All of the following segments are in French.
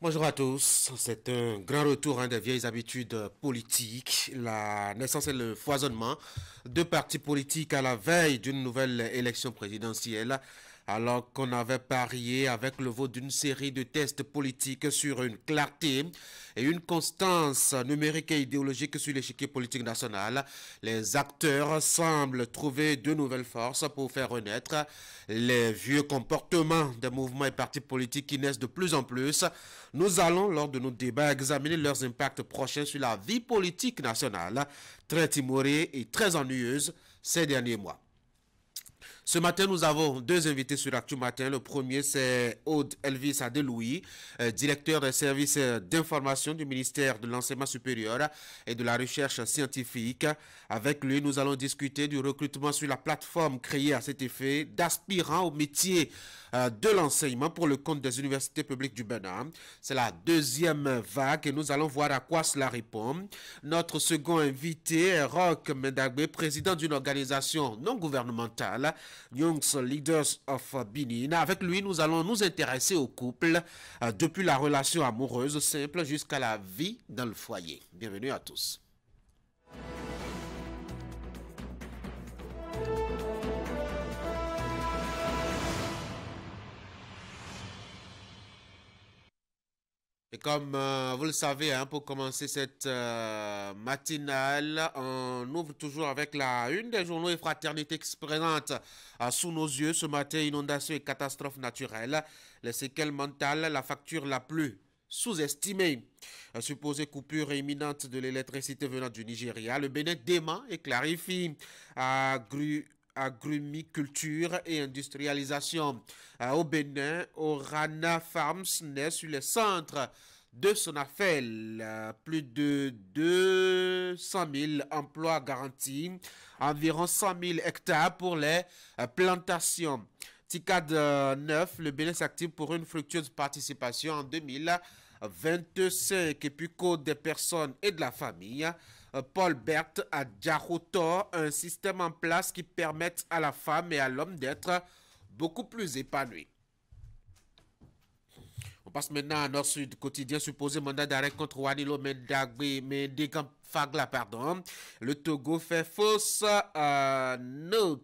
Bonjour à tous, c'est un grand retour des vieilles habitudes politiques, la naissance et le foisonnement de partis politiques à la veille d'une nouvelle élection présidentielle, alors qu'on avait parié avec le vote d'une série de tests politiques sur une clarté et une constance numérique et idéologique sur l'échiquier politique national. Les acteurs semblent trouver de nouvelles forces pour faire renaître les vieux comportements des mouvements et partis politiques qui naissent de plus en plus. Nous allons, lors de nos débats, examiner leurs impacts prochains sur la vie politique nationale, très timorée et très ennuyeuse ces derniers mois. Ce matin, nous avons deux invités sur Actu Matin. Le premier, c'est Aude Elvis Adelouis, directeur des services d'information du ministère de l'Enseignement supérieur et de la Recherche scientifique. Avec lui, nous allons discuter du recrutement sur la plateforme créée à cet effet d'aspirants au métier de l'enseignement pour le compte des universités publiques du Bénin. C'est la deuxième vague et nous allons voir à quoi cela répond. Notre second invité est Roch Mendagbe, président d'une organisation non gouvernementale, Young Leaders of Benin. Avec lui, nous allons nous intéresser au couple, depuis la relation amoureuse simple jusqu'à la vie dans le foyer. Bienvenue à tous. Et comme vous le savez, pour commencer cette matinale, on ouvre toujours avec la une des journaux et Fraternité qui se présente sous nos yeux. Ce matin, inondation et catastrophe naturelle, les séquelles mentales, la facture la plus sous-estimée. Supposée coupure imminente de l'électricité venant du Nigeria, le Bénin dément et clarifie agrumiculture et industrialisation. Au Bénin, Orana Farms naît sur les centres de Sonafel. Plus de 200 000 emplois garantis, environ 100 000 hectares pour les plantations. TICAD 9, le Bénin s'active pour une fructueuse participation en 2025 et puis Code des personnes et de la famille. Paul Bert à Djaroutor, un système en place qui permette à la femme et à l'homme d'être beaucoup plus épanouis. On passe maintenant à Nord-Sud quotidien, supposé mandat d'arrêt contre Wanilo Mendegan Fagla, pardon. Le Togo fait fausse note.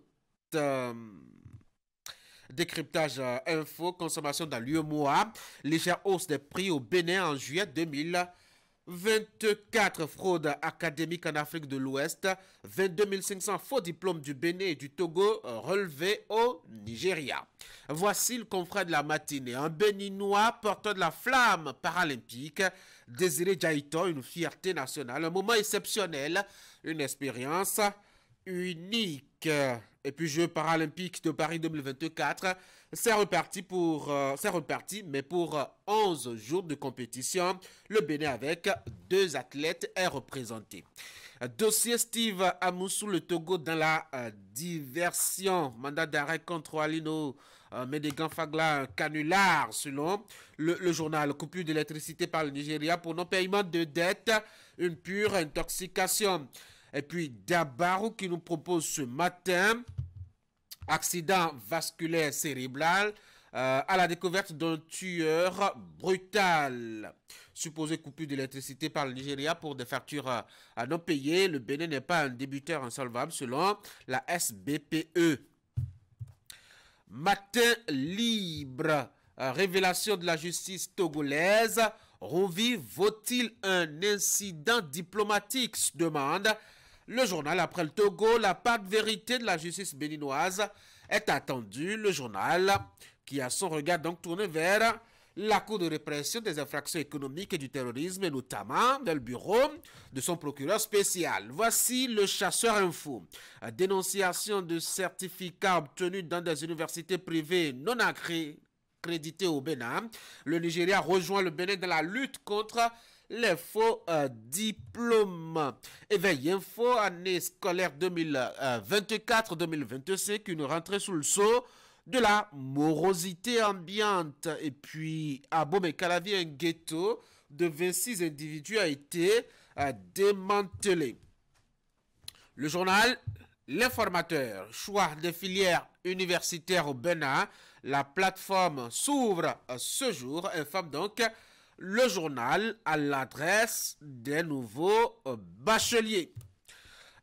Décryptage info, consommation dans l'UEMOA, légère hausse des prix au Bénin en juillet 2024, fraude académique en Afrique de l'Ouest, 22 500 faux diplômes du Bénin et du Togo relevés au Nigeria. Voici le confrère de la matinée, un Béninois porteur de la flamme paralympique, Désiré Diaito, une fierté nationale, un moment exceptionnel, une expérience unique. Et puis Jeux paralympiques de Paris 2024, c'est reparti, mais pour 11 jours de compétition, le Bénin avec 2 athlètes est représenté. Dossier Steve Amoussou, le Togo dans la diversion. Mandat d'arrêt contre Alino Mendegan Fagla, un canular selon le journal. Coupure d'électricité par le Nigeria pour non-paiement de dette, une pure intoxication. Et puis Dabarou qui nous propose ce matin accident vasculaire cérébral à la découverte d'un tueur brutal. Supposé coupure d'électricité par le Nigeria pour des factures à non payer. Le Bénin n'est pas un débiteur insolvable selon la SBPE. Matin libre. Révélation de la justice togolaise. Rouvi vaut-il un incident diplomatique, se demande le journal. Après le Togo, la part de vérité de la justice béninoise est attendue. Le journal qui a son regard donc tourné vers la Cour de répression des infractions économiques et du terrorisme, et notamment dans le bureau de son procureur spécial. Voici le chasseur info. Dénonciation de certificats obtenus dans des universités privées non accréditées au Bénin. Le Nigeria rejoint le Bénin dans la lutte contre les faux diplômes. Éveil info, année scolaire 2024-2025, une rentrée sous le sceau de la morosité ambiante. Et puis, à Bomé-Calavi, un ghetto de 26 individus a été démantelé. Le journal L'Informateur, choix des filières universitaires au Bénin. La plateforme s'ouvre ce jour, informe donc le journal à l'adresse des nouveaux bacheliers.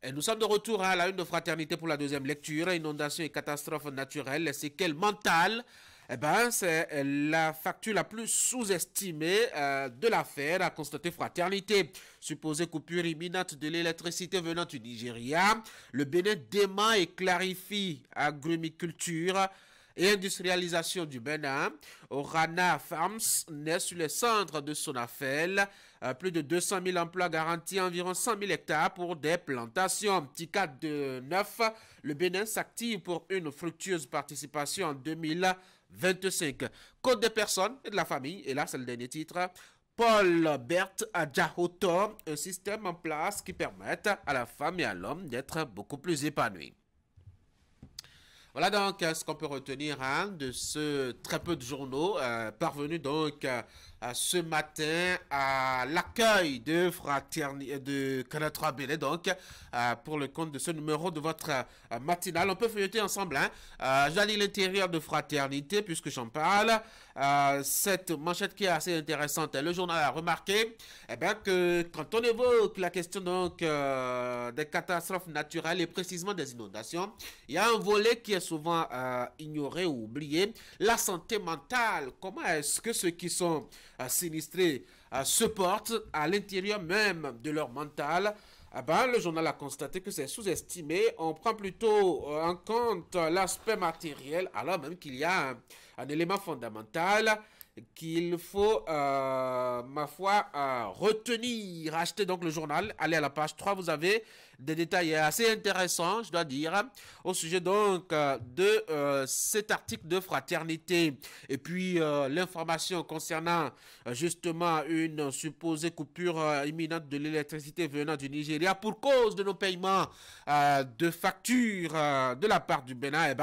Et nous sommes de retour à la une de Fraternité pour la deuxième lecture. Inondations et catastrophes naturelles, les séquelles mentales. Eh ben, c'est la facture la plus sous-estimée de l'affaire, a constaté Fraternité. Supposée coupure imminente de l'électricité venant du Nigeria, le Bénin dément et clarifie agrumiculture et industrialisation du Bénin. Orana Farms naît sur les cendres de Sonafel. Plus de 200 000 emplois garantis, environ 100 000 hectares pour des plantations. Petit 4 de 9, le Bénin s'active pour une fructueuse participation en 2025. Code des personnes et de la famille, et là c'est le dernier titre. Paul Bert Adjahoto, un système en place qui permette à la femme et à l'homme d'être beaucoup plus épanouis. Voilà donc ce qu'on peut retenir de ce très peu de journaux parvenus donc ce matin à l'accueil de Fraternité de Canal 3 Bénin donc pour le compte de ce numéro de votre matinale. On peut feuilleter ensemble j'allais l'intérieur de Fraternité puisque j'en parle. Cette manchette qui est assez intéressante. Le journal a remarqué que quand on évoque la question donc des catastrophes naturelles et précisément des inondations, il y a un volet qui est souvent ignoré ou oublié, la santé mentale. Comment est-ce que ceux qui sont sinistrés se portent à l'intérieur même de leur mental? Le journal a constaté que c'est sous-estimé. On prend plutôt en compte l'aspect matériel, alors même qu'il y a un élément fondamental qu'il faut, ma foi, retenir. Achetez donc le journal, allez à la page 3, vous avez des détails assez intéressants, je dois dire, au sujet donc de cet article de Fraternité. Et puis l'information concernant justement une supposée coupure imminente de l'électricité venant du Nigeria pour cause de nos paiements de factures de la part du Bénin.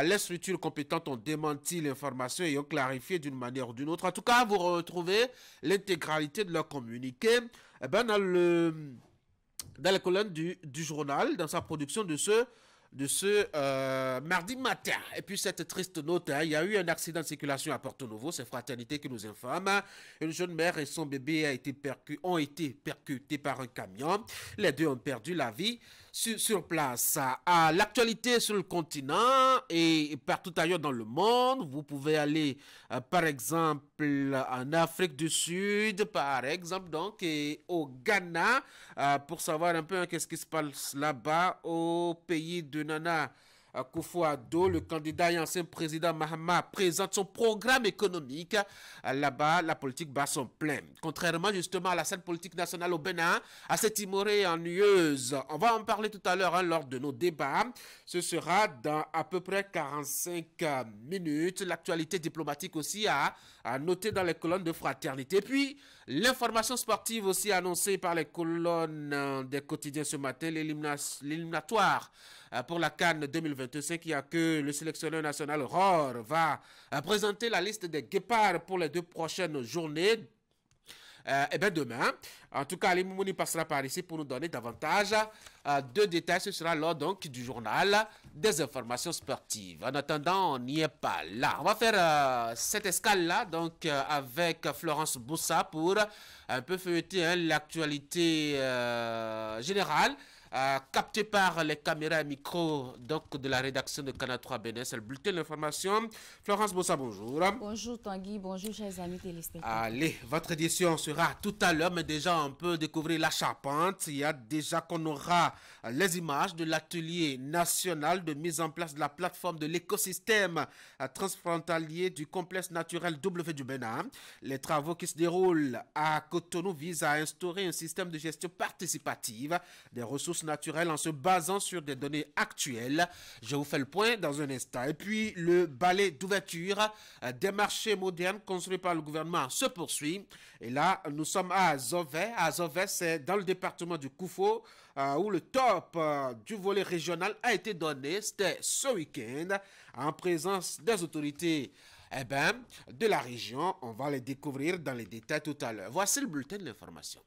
Les structures compétentes ont démenti l'information et ont clarifié d'une manière ou d'une autre. En tout cas, vous retrouvez l'intégralité de leur communiqué dans la colonne du journal, dans sa production de ce mardi matin. Et puis cette triste note, il y a eu un accident de circulation à Porto Novo, c'est Fraternité qui nous informe. Une jeune mère et son bébé ont été percutés par un camion. Les deux ont perdu la vie sur place. À l'actualité sur le continent et partout ailleurs dans le monde, vous pouvez aller par exemple en Afrique du Sud, par exemple donc, et au Ghana, pour savoir un peu qu'est-ce qui se passe là-bas au pays de Nana Akufo-Addo, le candidat et ancien président Mahama présente son programme économique. Là-bas, la politique bat son plein. Contrairement justement à la scène politique nationale au Bénin, assez timorée et ennuyeuse. On va en parler tout à l'heure lors de nos débats. Ce sera dans à peu près 45 minutes. L'actualité diplomatique aussi à noter dans les colonnes de Fraternité. Puis, l'information sportive aussi annoncée par les colonnes des quotidiens ce matin, l'éliminatoire pour la CAN 2025, il y a que le sélectionneur national Rohr va présenter la liste des guépards pour les 2 prochaines journées. Demain, en tout cas, Ali Moumouni passera par ici pour nous donner davantage de détails. Ce sera lors donc du journal des informations sportives. En attendant, on n'y est pas là. On va faire cette escale-là donc avec Florence Boussa pour un peu feuilleter l'actualité générale. Capté par les caméras et micros donc, de la rédaction de Canal 3 Bénin, c'est le bulletin de l'information. Florence Bossa, bonjour. Bonjour Tanguy, bonjour chers amis téléspectateurs. Allez, votre édition sera tout à l'heure, mais déjà on peut découvrir la charpente. Il y a déjà qu'on aura les images de l'atelier national de mise en place de la plateforme de l'écosystème transfrontalier du complexe naturel W du Bénin. Les travaux qui se déroulent à Cotonou visent à instaurer un système de gestion participative des ressources naturelles en se basant sur des données actuelles. Je vous fais le point dans un instant. Et puis, le balai d'ouverture des marchés modernes construits par le gouvernement se poursuit. Et là, nous sommes à Zové. À Zové, c'est dans le département du Koufo, où le top du volet régional a été donné. C'était ce week-end, en présence des autorités de la région. On va les découvrir dans les détails tout à l'heure. Voici le bulletin de l'information.